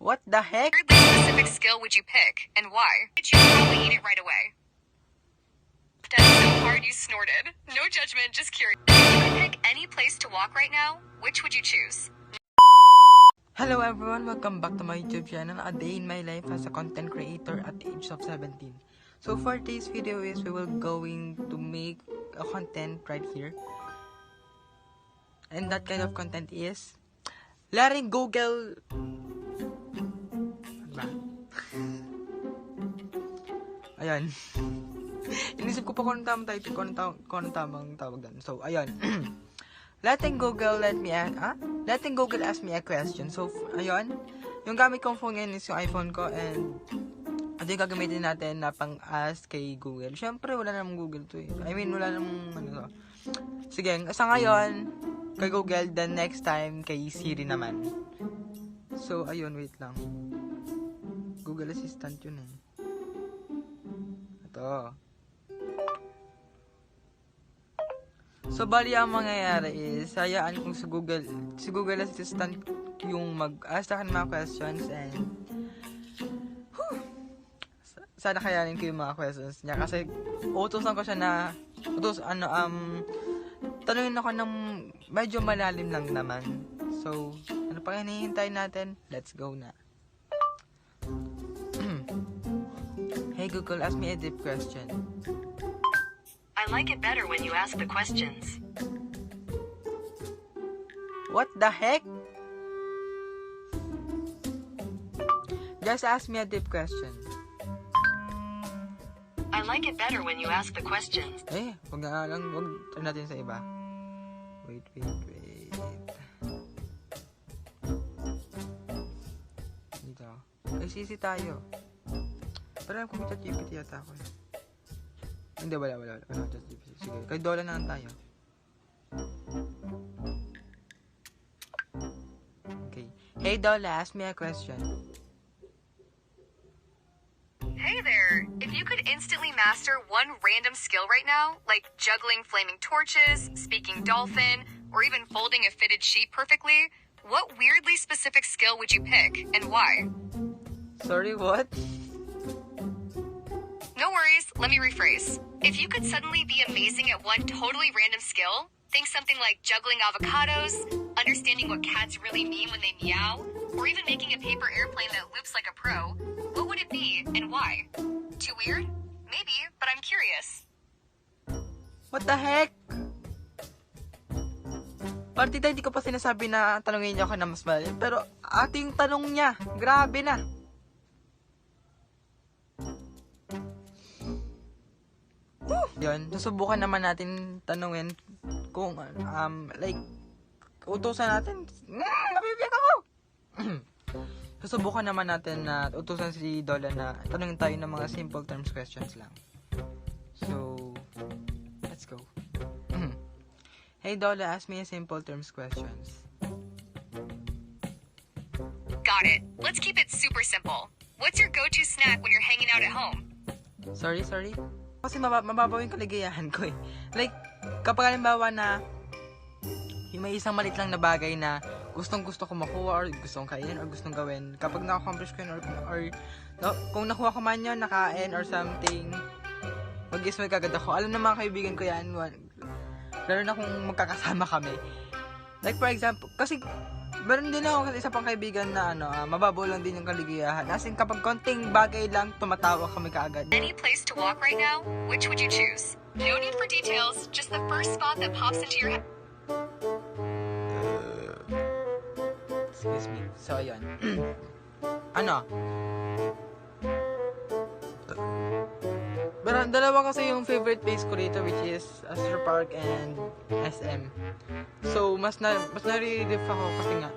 What the heck? Weirdly specific skill would you pick, and why? Did you probably eat it right away? That's so hard you snorted. No judgment, just curious. If you could pick any place to walk right now, which would you choose? Hello everyone, welcome back to my YouTube channel, A Day in My Life as a Content Creator at the age of 17. So for today's video is we will going to make a content right here. And that kind of content is letting Google... Ayan. Inisip ko pa kung tamang title, kung tamang tawag doon. So, ayan. Letting Google ask me a question. So, ayun. Yung gamit kong phone ngayon is yung iPhone ko and ito yung gagamitin natin na pang-ask kay Google. Siyempre, wala namang Google to eh. I mean, wala namang ano to. Sige, sa ngayon, kay Google, then next time, kay Siri naman. So, ayun, wait lang. Google Assistant yun eh. Ito. So, bali ang mangyayari is, hayaan kong si Google Assistant yung mag-ask sa akin mga questions and sana kayanin ko yung mga questions niya kasi utusan ko siya na tanungin ako ng medyo malalim lang naman. So, ano pa hinihintay natin? Let's go na. Hey Google, ask me a deep question. I like it better when you ask the questions. What the heck? Just ask me a deep question. I like it better when you ask the questions. Wag try natin sa iba. Wait. Dito. Sisi tayo. Parang kung ChatGPT yata ako eh. Hindi, wala. ChatGPT. Sige, kay Dola na lang tayo. Okay. Hey Dola, ask me a question. Hey there! If you could instantly master one random skill right now, like juggling flaming torches, speaking dolphin, or even folding a fitted sheet perfectly, what weirdly specific skill would you pick, and why? Sorry, what? No worries, let me rephrase. If you could suddenly be amazing at one totally random skill, think something like juggling avocados, understanding what cats really mean when they meow, or even making a paper airplane that loops like a pro, what would it be and why? Too weird? Maybe, but I'm curious. What the heck? Partida, hindi ko pa sinasabi na tanungin niya ako na mas malalim. Pero ate yung tanong niya. Grabe na. Yun, susubukan naman natin tanungin kung utusan natin. Nabibiyak ako! Susubukan naman natin na utusan si Dola na tanungin tayo ng mga simple terms questions lang. So, let's go. Hey Dola, ask me a simple terms questions. Got it. Let's keep it super simple. What's your go-to snack when you're hanging out at home? Sorry? Kasi mababaw yung kaligayahan ko eh. Like, kapag halimbawa na yung may isang malit lang na bagay na gustong-gusto ko makuha or gustong kainin or gustong gawin. Kapag na-accomplish ko yun kung nakuha ko man yun, nakain or something, mag-ismay kagad ako. Alam na mga kaibigan ko yan, lalo na kung magkakasama kami. Like for example, kasi meron din ako isa pang kaibigan na mababaw lang din yung kaligayahan. As in, kapag konting bagay lang, tumatawa kami kaagad. Any place to walk right now, which would you choose? No need for details, just the first spot that pops into your head. Excuse me. So, ayun. Dalawa kasi yung favorite place ko rito, which is Astro Park and SM. So, mas narirelief ako kasi nga.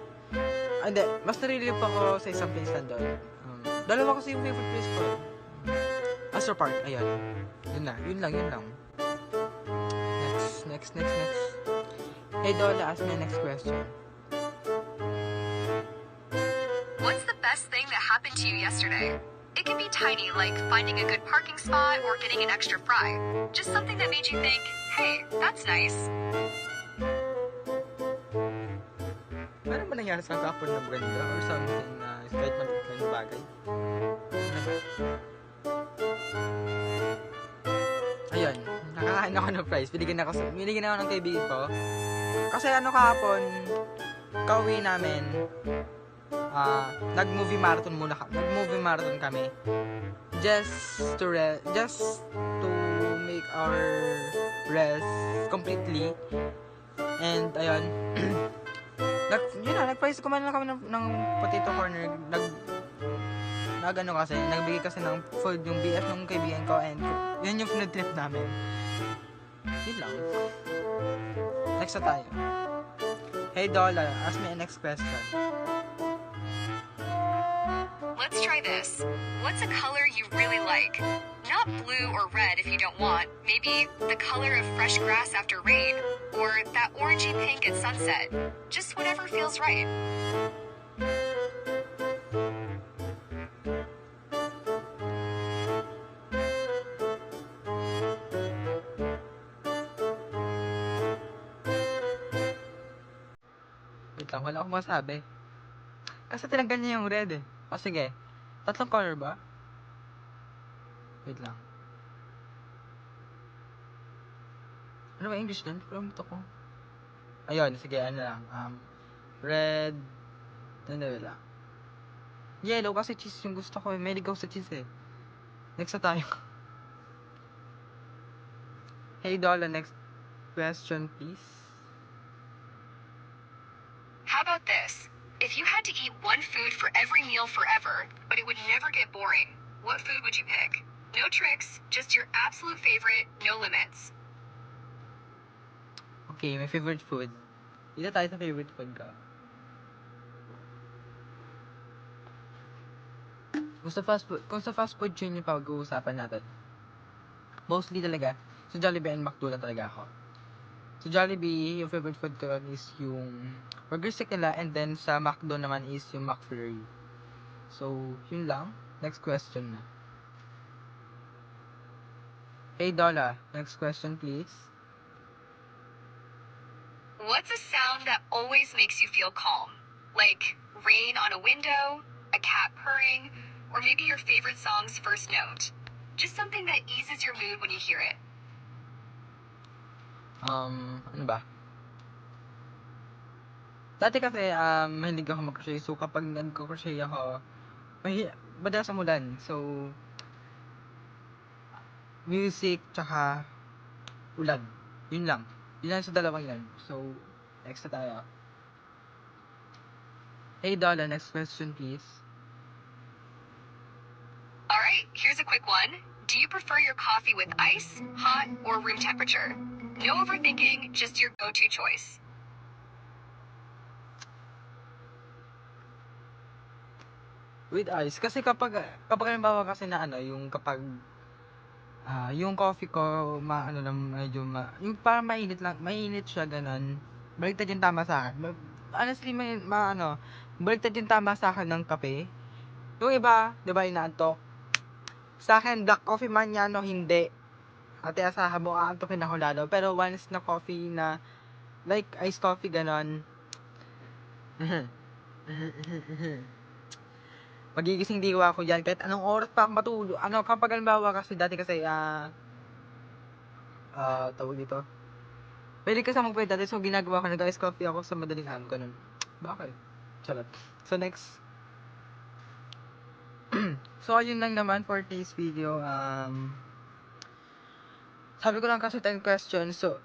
Mas narirelief ako sa isang place lang doon. Dalawa kasi yung favorite place ko. Astro Park, ayun. Yun lang. Next. Hey Dola, ask me the next question. What's the best thing that happened to you yesterday? It can be tiny, like finding a good parking spot or getting an extra fry. Just something that made you think, hey, that's nice. Meron ba nangyari sa kapon na ganda or something na price kahit maliit lang yung bagay. Ano naman? Ayun, nakakain ako ng price. Binigyan ako ng kaibigan ko. Kasi ano kahapon, kauwi namin, nag-movie marathon kami. Just to make our rest completely. And ayun, nag-price kumain lang kami ng potato corner. Nagbigay kasi ng food yung BF ng kaibigan ko, and yun yung food trip namin. Yun lang. Next na tayo. Hey Dola, ask me a next question. Let's try this. What's a color you really like? Not blue or red if you don't want. Maybe the color of fresh grass after rain, or that orangey pink at sunset. Just whatever feels right. Wait lang, wala akong masabi. Kasi tinanggal niya yung red eh. O sige, tatlong color ba? Wait lang. Ano ba English dun? Pero ito ko. Ayun, sige, ano lang. Red. Wait lang. Yellow kasi cheese yung gusto ko eh. May ligaw sa cheese eh. Next na tayo. Hey Dola, next question please. How about this? If you had to eat one food for every meal forever, but it would never get boring, what food would you pick? No tricks, just your absolute favorite, no limits. Okay, my favorite food. Dito tayo sa favorite food ko. Kung sa fast food yun yung pag-uusapan natin. Mostly talaga, sa Jollibee and McDo lang talaga ako. Sa Jollibee, yung favorite food ko is yung burger stick nila, and then sa McDo naman is yung McFlurry. So, yun lang. Next question na. Hey Dola, next question please. What's a sound that always makes you feel calm? Like rain on a window, a cat purring, or maybe your favorite song's first note. Just something that eases your mood when you hear it. Ano ba? Dati kasi, mahilig ako mag-crochet. So, kapag nag-crochet ako, madalas umulan. So, music, tsaka ulan. Yun lang. Yun lang sa dalawang yan. So, next na tayo. Hey Dola, next question please. Alright, here's a quick one. Do you prefer your coffee with ice, hot, or room temperature? No overthinking, just your go-to choice. With ice. Kasi kapag halimbawa kasi na yung kapag, yung coffee ko, yung parang mainit siya, ganun. Baliktad yung tama sa akin. Honestly, baliktad yung tama sa akin ng kape. Yung iba, di ba, inaantok. Sa akin, black coffee man yan o hindi. Ate asahan mo, aantokin ako lalo. Pero once na coffee na, like iced coffee, ganon. Magigising diwa ako dyan. Kahit anong oras pa ako matulog. Kapag halimbawa kasi, dati kasi, tawag dito. Pwede kasi magpwede dati. So, ginagawa ko, nag-iced coffee ako sa madaling araw, ganon. Bakit? Charot. So, next. So, ayun lang naman for today's video. Sabi ko lang kasi 10 questions. So,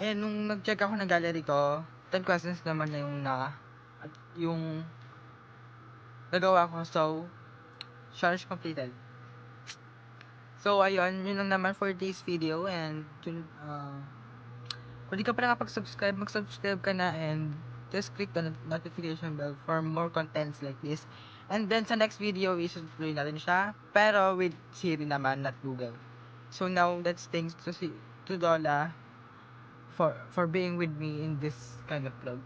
nung nag-check ako ng gallery ko, 10 questions naman na yung nagawa ko. So, challenge completed. So, ayun, yun lang naman for today's video. And, kung di ka pa nakapag-subscribe, mag-subscribe ka na, and just click the notification bell for more contents like this. And then, sa next video, isusunod natin siya. Pero, with Siri naman, not Google. So, now, that's thanks to Dola for being with me in this kind of vlog.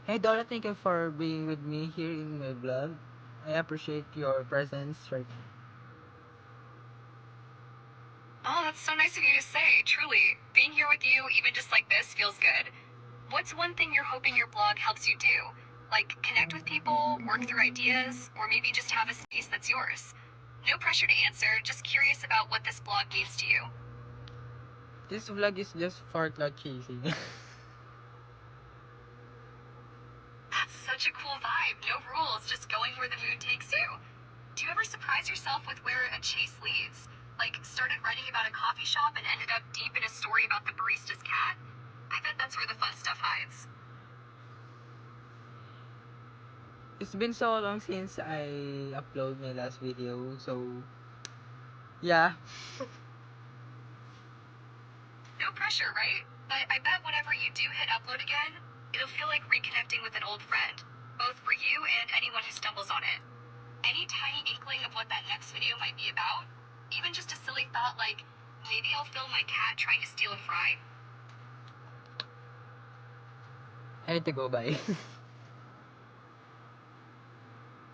Hey Dola, thank you for being with me here in my vlog. I appreciate your presence right now. Oh, that's so nice of you to say, truly. Being here with you, even just like this, feels good. What's one thing you're hoping your blog helps you do? Like connect with people, work through ideas, or maybe just have a space that's yours. No pressure to answer, just curious about what this blog means to you. This vlog is just for cloud chasing. That's such a cool vibe. No rules, just going where the mood takes you. Do you ever surprise yourself with where a chase leads? Like, started writing about a coffee shop and ended up deep in a story about the barista's cat? I bet that's where the fun stuff hides. It's been so long since I upload my last video, so yeah. No pressure, right? But I bet whenever you do hit upload again, it'll feel like reconnecting with an old friend, both for you and anyone who stumbles on it. Any tiny inkling of what that next video might be about? Even just a silly thought like, maybe I'll film my cat trying to steal a fry. I need to go, bye.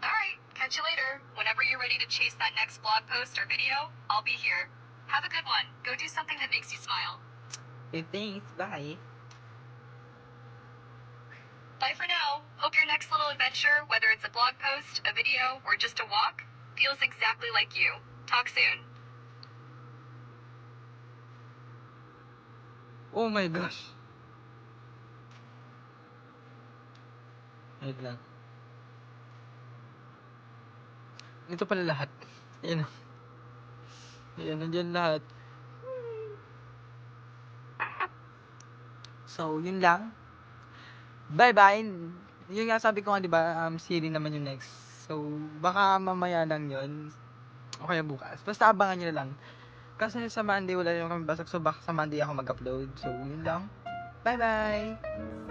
Alright, catch you later. Whenever you're ready to chase that next blog post or video, I'll be here. Have a good one. Go do something that makes you smile. Okay, thanks, bye. Bye for now. Hope your next little adventure, whether it's a blog post, a video, or just a walk, feels exactly like you. Talk soon. Oh my gosh. Wait lang. Ito pala lahat. Ayan. Ayan, nandyan lahat. So, yun lang. Bye-bye. Yun nga sabi ko nga, di ba, Siri naman yung next. So, baka mamaya lang yun. O kaya bukas. Basta abangan nyo na lang. Kasi sa Monday wala yung kami basag. So, baka sa Monday ako mag-upload. So, yun lang. Bye-bye!